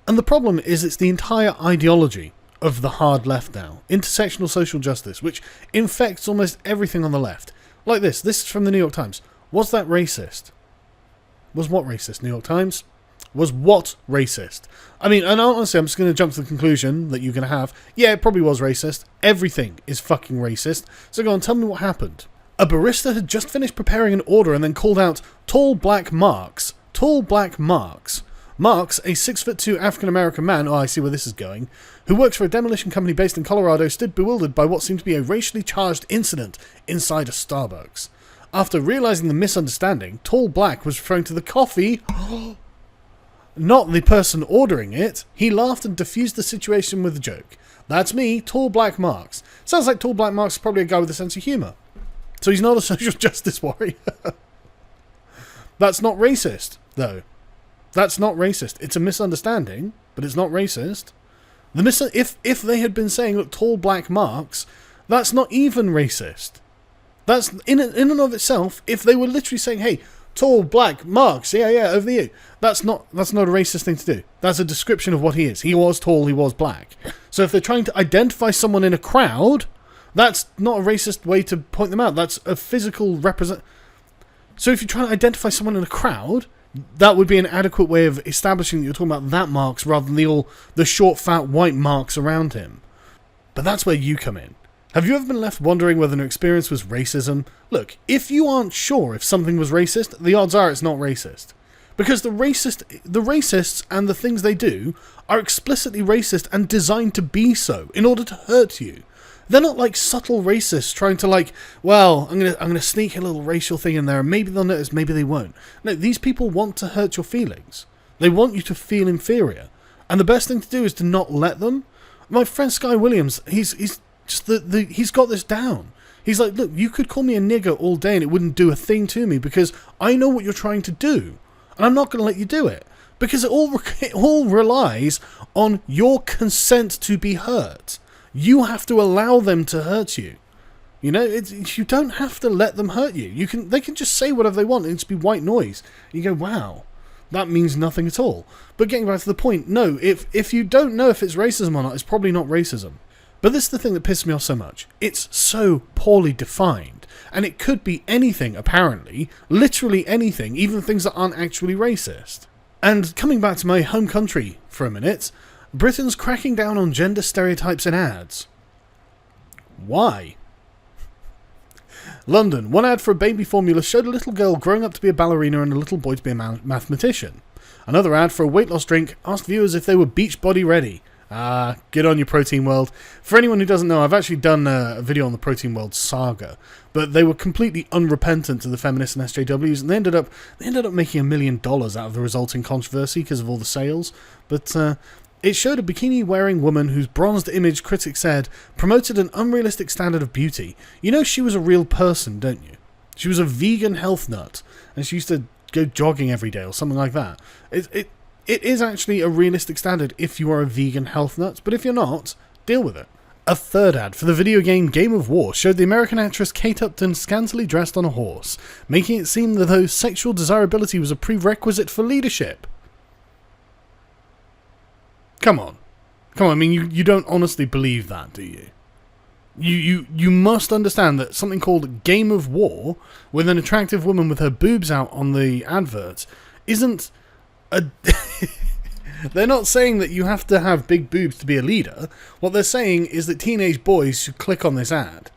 And the problem is it's the entire ideology of the hard left now. Intersectional social justice, which infects almost everything on the left. Like this. This is from the New York Times. Was that racist? Was what racist, New York Times? Was what racist? I mean, and honestly, I'm just going to jump to the conclusion that you're going to have. Yeah, it probably was racist. Everything is fucking racist. So go on, tell me what happened. A barista had just finished preparing an order and then called out, "Tall black Marks." Tall black Marks. Marks, a 6'2" African-American man, oh, I see where this is going, who works for a demolition company based in Colorado, stood bewildered by what seemed to be a racially charged incident inside a Starbucks. After realizing the misunderstanding, Tall Black was referring to the coffee, not the person ordering it. He laughed and diffused the situation with a joke. That's me, Tall Black Marks. Sounds like Tall Black Marks is probably a guy with a sense of humour. So he's not a social justice warrior. That's not racist, though. That's not racist. It's a misunderstanding, but it's not racist. If they had been saying, look, Tall Black Marks, that's not even racist. That's, in and of itself, if they were literally saying, hey, Tall Black Marks, yeah, over you, that's not a racist thing to do. That's a description of what he is. He was tall, he was black. So if they're trying to identify someone in a crowd, that's not a racist way to point them out. That's a physical represent. So if you're trying to identify someone in a crowd, that would be an adequate way of establishing that you're talking about that Marks rather than the short, fat, white Marks around him. But that's where you come in. Have you ever been left wondering whether an experience was racism? Look, if you aren't sure if something was racist, the odds are it's not racist. Because the racists and the things they do are explicitly racist and designed to be so in order to hurt you. They're not like subtle racists trying to I'm gonna sneak a little racial thing in there and maybe they'll notice, maybe they won't. No, these people want to hurt your feelings. They want you to feel inferior. And the best thing to do is to not let them. My friend Sky Williams, he's got this down. He's like, look, you could call me a nigger all day and it wouldn't do a thing to me because I know what you're trying to do. And I'm not going to let you do it. Because it all relies on your consent to be hurt. You have to allow them to hurt you. You know, you don't have to let them hurt you. They can just say whatever they want and just be white noise. And you go, wow, that means nothing at all. But getting back to the point, no, if you don't know if it's racism or not, it's probably not racism. But this is the thing that pisses me off so much. It's so poorly defined. And it could be anything, apparently. Literally anything, even things that aren't actually racist. And coming back to my home country for a minute, Britain's cracking down on gender stereotypes in ads. Why? London. One ad for a baby formula showed a little girl growing up to be a ballerina and a little boy to be a mathematician. Another ad for a weight loss drink asked viewers if they were beach body ready. Good on you, Protein World. For anyone who doesn't know, I've actually done a video on the Protein World saga, but they were completely unrepentant to the feminists and SJWs, and they ended up making $1 million out of the resulting controversy because of all the sales. But it showed a bikini-wearing woman whose bronzed image, critics said, promoted an unrealistic standard of beauty. You know she was a real person, don't you? She was a vegan health nut, and she used to go jogging every day or something like that. It is actually a realistic standard if you are a vegan health nut, but if you're not, deal with it. A third ad for the video game Game of War showed the American actress Kate Upton scantily dressed on a horse, making it seem that though sexual desirability was a prerequisite for leadership. Come on, I mean, you don't honestly believe that, do you? You must understand that something called Game of War, with an attractive woman with her boobs out on the advert, isn't a... They're not saying that you have to have big boobs to be a leader. What they're saying is that teenage boys should click on this ad.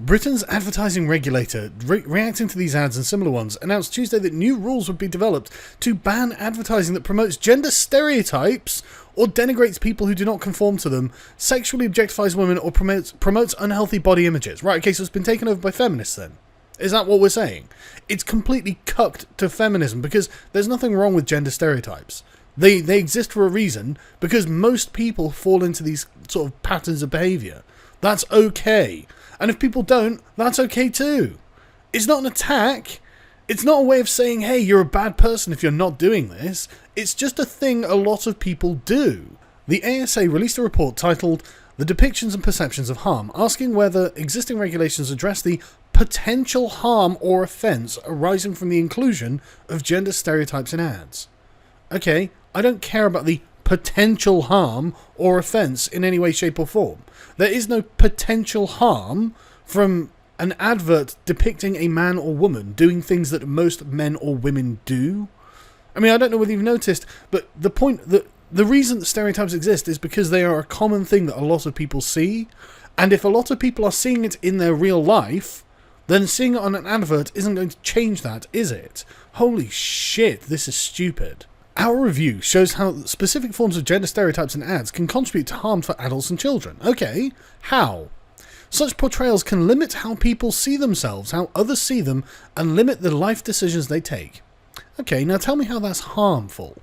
Britain's advertising regulator, reacting to these ads and similar ones, announced Tuesday that new rules would be developed to ban advertising that promotes gender stereotypes or denigrates people who do not conform to them, sexually objectifies women, or promotes unhealthy body images. Right, okay, so it's been taken over by feminists then. Is that what we're saying? It's completely cucked to feminism because there's nothing wrong with gender stereotypes. They exist for a reason because most people fall into these sort of patterns of behaviour. That's okay. And if people don't, that's okay too. It's not an attack. It's not a way of saying, hey, you're a bad person if you're not doing this. It's just a thing a lot of people do. The ASA released a report titled The Depictions and Perceptions of Harm, asking whether existing regulations address the potential harm or offence arising from the inclusion of gender stereotypes in ads. Okay, I don't care about the potential harm or offence in any way, shape or form. There is no potential harm from an advert depicting a man or woman doing things that most men or women do. I mean, I don't know whether you've noticed, but the reason that stereotypes exist is because they are a common thing that a lot of people see, and if a lot of people are seeing it in their real life, then seeing it on an advert isn't going to change that, is it? Holy shit, this is stupid. Our review shows how specific forms of gender stereotypes in ads can contribute to harm for adults and children. Okay, how? Such portrayals can limit how people see themselves, how others see them, and limit the life decisions they take. Okay, now tell me how that's harmful.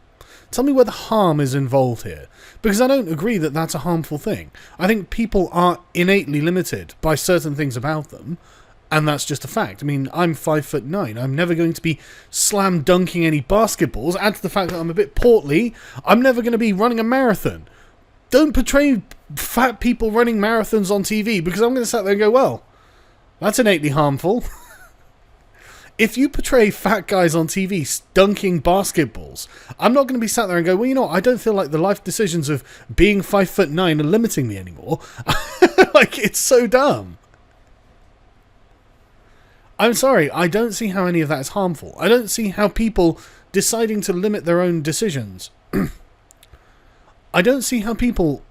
Tell me where the harm is involved here. Because I don't agree that that's a harmful thing. I think people are innately limited by certain things about them, and that's just a fact. I mean, I'm 5'9". I'm never going to be slam dunking any basketballs. Add to the fact that I'm a bit portly, I'm never going to be running a marathon. Don't portray fat people running marathons on TV, because I'm going to sit there and go, well, that's innately harmful. If you portray fat guys on TV dunking basketballs, I'm not going to be sat there and go, well, you know what, I don't feel like the life decisions of being 5'9" are limiting me anymore. Like, it's so dumb. I'm sorry, I don't see how any of that is harmful. I don't see how people deciding to limit their own decisions. I don't see how people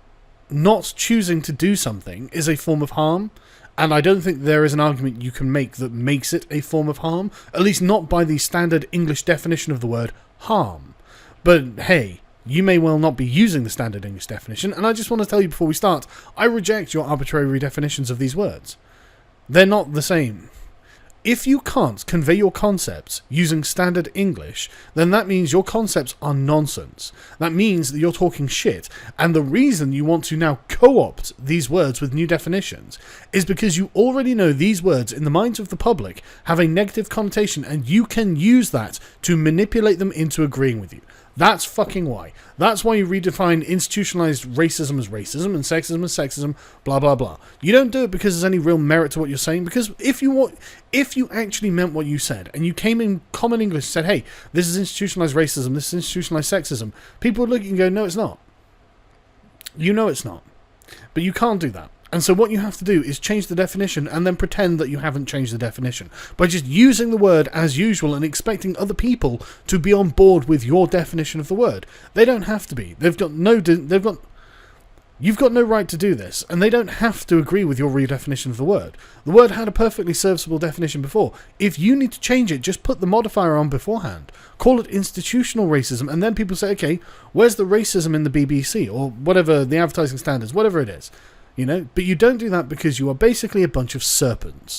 not choosing to do something is a form of harm. And I don't think there is an argument you can make that makes it a form of harm. At least not by the standard English definition of the word harm. But hey, you may well not be using the standard English definition. And I just want to tell you before we start, I reject your arbitrary redefinitions of these words. They're not the same. If you can't convey your concepts using standard English, then that means your concepts are nonsense. That means that you're talking shit. And the reason you want to now co-opt these words with new definitions is because you already know these words in the minds of the public have a negative connotation, and you can use that to manipulate them into agreeing with you. That's fucking why. That's why you redefine institutionalized racism as racism and sexism as sexism, blah, blah, blah. You don't do it because there's any real merit to what you're saying, because if you actually meant what you said, and you came in common English and said, hey, this is institutionalized racism, this is institutionalized sexism, people would look at you and go, no, it's not. You know it's not. But you can't do that. And so what you have to do is change the definition and then pretend that you haven't changed the definition by just using the word as usual and expecting other people to be on board with your definition of the word. They don't have to be. You've got no right to do this, and they don't have to agree with your redefinition of the word. The word had a perfectly serviceable definition before. If you need to change it, just put the modifier on beforehand. Call it institutional racism, and then people say, okay, where's the racism in the BBC or whatever, the advertising standards, whatever it is. You know, but you don't do that because you are basically a bunch of serpents.